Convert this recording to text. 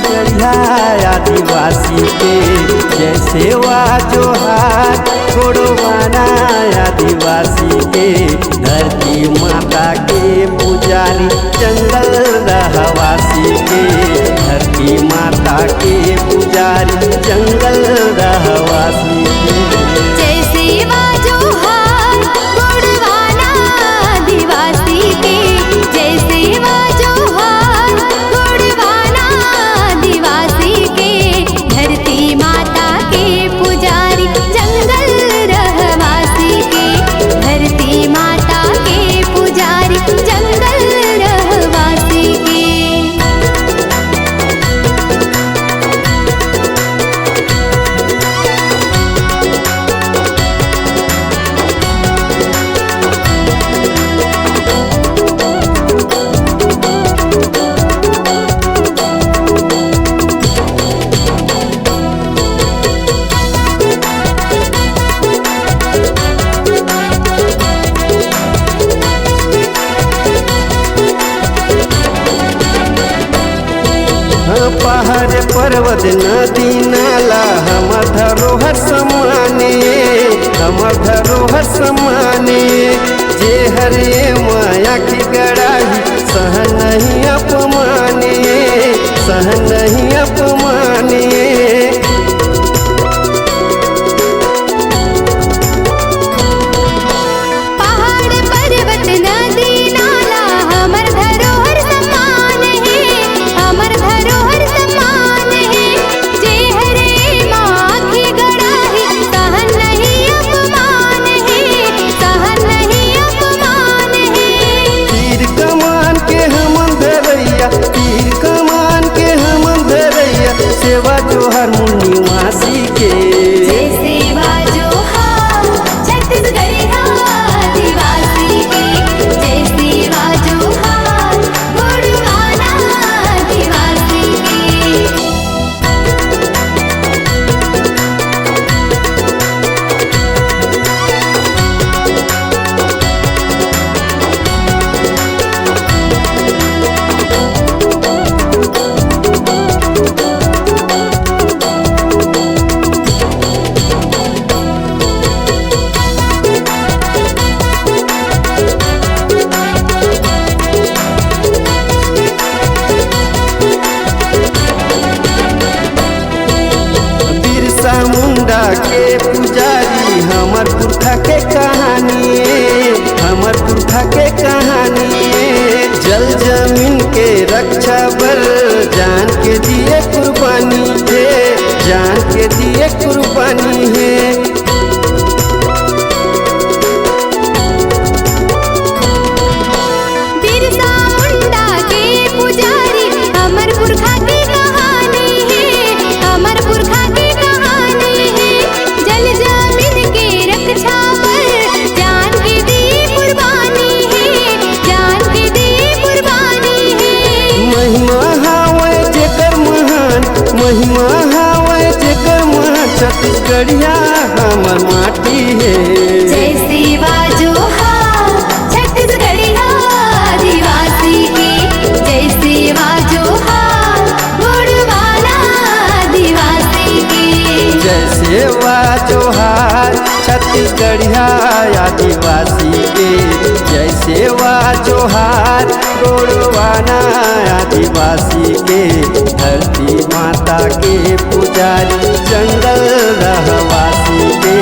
छत्तीसगढ़िया आदिवासी के जय सेवा जोहार गोड़वाना आदिवासी के धरती माता के पुजारी जंगल रहवासी के धरती माता के पुजारी जंगल रहवासी के जय सेवा जोहार गोड़वाना आदिवासी के जय सेवा जोहार गोड़वाना आदिवासी के धरती माता के पुजारी जंगल रहवासी के धरती माता के पुजारी जंगल रहवासी के। पहाड़ पर्वत नदी नाला हमर धरोहर समाने हमर धरोहर समाने जे हरे माया की गड़ाही सह नहीं अपमाने सह नहीं अपमाने। सेवा जोहार मुनिवासी के जय सेवा जोहार छत्तीसगढ़िया आदिवासी के जय सेवा जोहार गोड़वाना आदिवासी के। मुंडा के पुजारी हमर पुरखा के कहानी हमर पुरखा के कहानी जल जमीन के रक्षा बर जान के दिए कुर्बानी है जान के दिए कुर्बानी है। महिमा हवे जेकर महान छत्तीसगढ़िया हमर माटी है। जय सेवा जोहार छत्तीसगढ़िया आदिवासी के जय सेवा जोहार गोड़वाना आदिवासी के जय सेवा जोहार छत्तीसगढ़िया आदिवासी के जय सेवा जोहार गोड़वाना आदिवासी के धरती माता के पुजारी जंगल रहवासी के